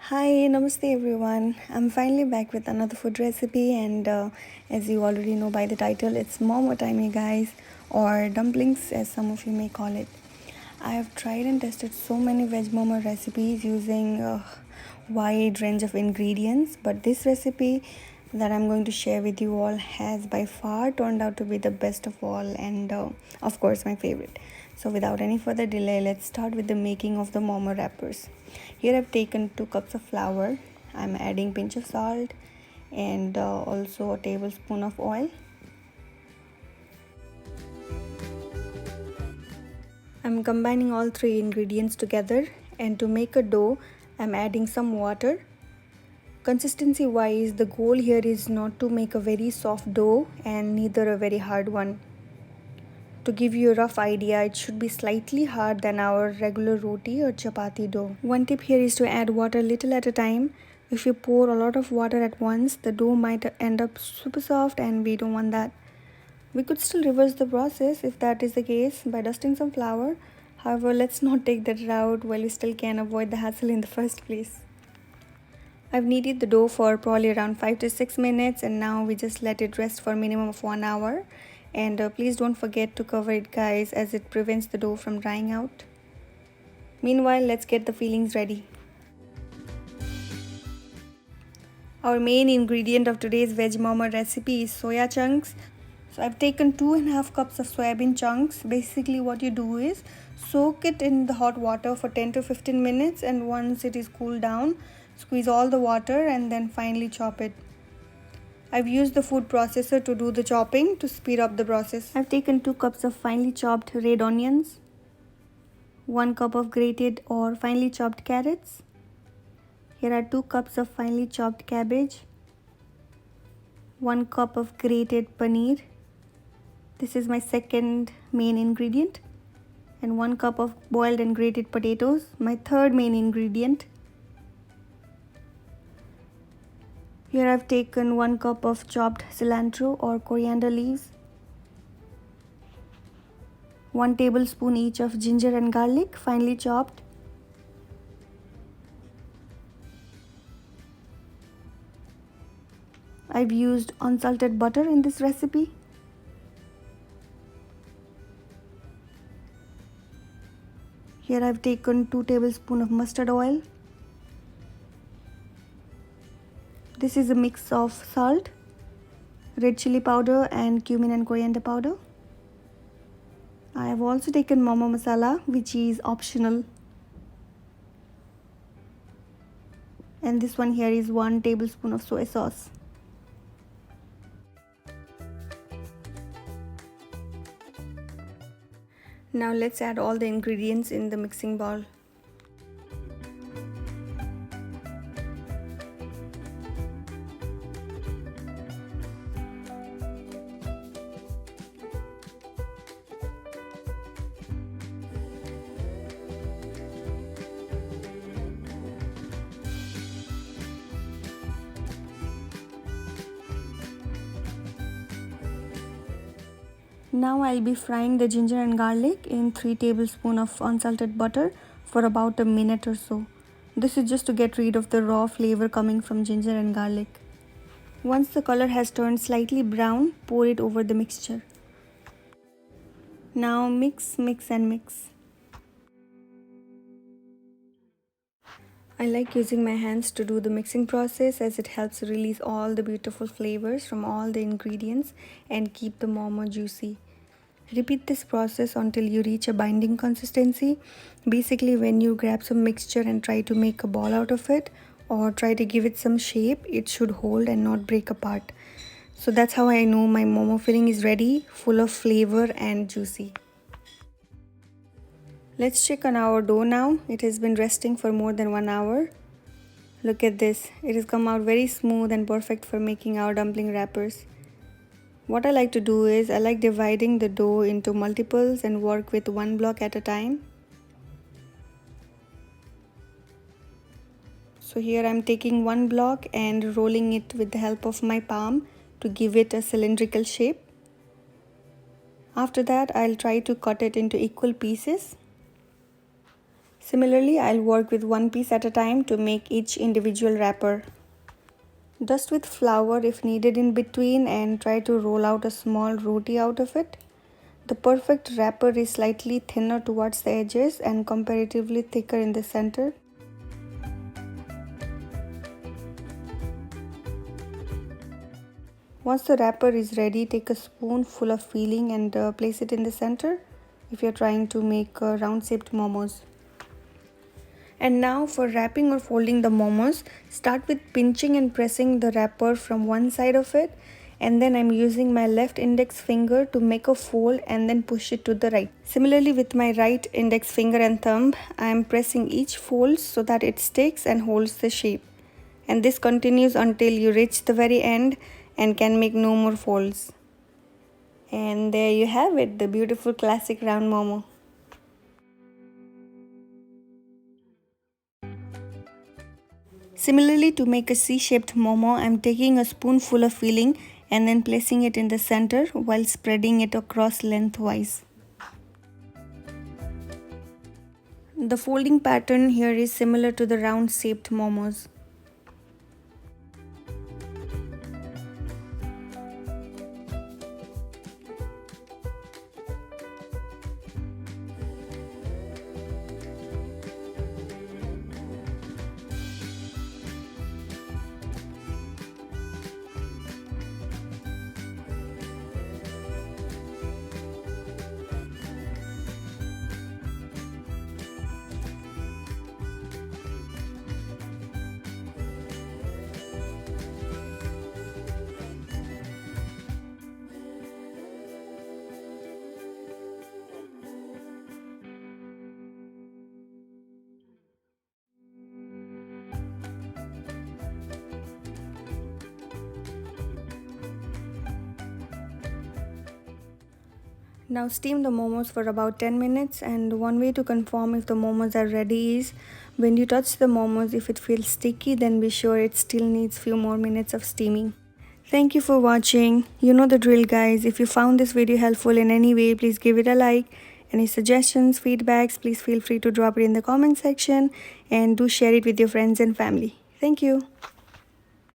Hi, namaste everyone. I'm finally back with another food recipe, and as you already know by the title, it's Momo time, you guys, or dumplings as some of you may call it. I have tried and tested so many veg momo recipes using a wide range of ingredients, but this recipe that I'm going to share with you all has by far turned out to be the best of all, and of course, my favorite. So, without any further delay, let's start with the making of the momo wrappers. Here I've taken 2 cups of flour. I'm adding pinch of salt and also a tablespoon of oil. I'm combining all three ingredients together, and to make a dough, I'm adding some water. Consistency wise, the goal here is not to make a very soft dough and neither a very hard one. To give you a rough idea, it should be slightly hard than our regular roti or chapati dough. One tip here is to add water little at a time. If you pour a lot of water at once, the dough might end up super soft and we don't want that. We could still reverse the process if that is the case by dusting some flour. However, let's not take that route while we still can avoid the hassle in the first place. I've kneaded the dough for probably around 5 to 6 minutes, and now we just let it rest for a minimum of 1 hour. And please don't forget to cover it, guys, as it prevents the dough from drying out. Meanwhile, let's get the fillings ready. Our main ingredient of today's veg momo recipe is soya chunks. So I've taken 2.5 cups of soybean chunks. Basically what you do is soak it in the hot water for 10 to 15 minutes, and once it is cooled down, squeeze all the water and then finely chop it. I've used the food processor to do the chopping to speed up the process. I've taken 2 cups of finely chopped red onions, 1 cup of grated or finely chopped carrots. Here are 2 cups of finely chopped cabbage, 1 cup of grated paneer. This is my second main ingredient. And 1 cup of boiled and grated potatoes, my third main ingredient. Here I've taken 1 cup of chopped cilantro or coriander leaves, 1 tablespoon each of ginger and garlic finely chopped, I've used unsalted butter in this recipe. Here I've taken 2 tablespoons of mustard oil. This is a mix of salt, red chili powder and cumin and coriander powder. I have also taken momo masala, which is optional. And this one here is 1 tablespoon of soy sauce. Now let's add all the ingredients in the mixing bowl. Now I'll be frying the ginger and garlic in 3 tablespoons of unsalted butter for about a minute or so. This is just to get rid of the raw flavor coming from ginger and garlic. Once the color has turned slightly brown, pour it over the mixture. Now mix, mix and mix. I like using my hands to do the mixing process as it helps release all the beautiful flavors from all the ingredients and keep the momo juicy. Repeat this process until you reach a binding consistency. Basically, when you grab some mixture and try to make a ball out of it or try to give it some shape, it should hold and not break apart. So that's how I know my momo filling is ready, full of flavor and juicy. Let's check on our dough now. It has been resting for more than 1 hour. Look at this. It has come out very smooth and perfect for making our dumpling wrappers. What I like to do is I like dividing the dough into multiples and work with 1 block at a time. So here I'm taking 1 block and rolling it with the help of my palm to give it a cylindrical shape. After that, I'll try to cut it into equal pieces. Similarly, I'll work with one piece at a time to make each individual wrapper. Dust with flour if needed in between and try to roll out a small roti out of it. The perfect wrapper is slightly thinner towards the edges and comparatively thicker in the center. Once the wrapper is ready, take a spoonful of filling and place it in the center if you're trying to make round shaped momos. And now for wrapping or folding the momos, start with pinching and pressing the wrapper from one side of it, and then I'm using my left index finger to make a fold and then push it to the right. Similarly with my right index finger and thumb, I am pressing each fold so that it sticks and holds the shape. And this continues until you reach the very end and can make no more folds. And there you have it, the beautiful classic round momo. Similarly, to make a C-shaped momo, I'm taking a spoonful of filling and then placing it in the center while spreading it across lengthwise. The folding pattern here is similar to the round shaped momos. Now steam the momos for about 10 minutes, and one way to confirm if the momos are ready is when you touch the momos, if it feels sticky, then be sure it still needs few more minutes of steaming. Thank you for watching. You know the drill, guys. If you found this video helpful in any way, please give it a like. Any suggestions, feedbacks, please feel free to drop it in the comment section, and do share it with your friends and family. Thank you.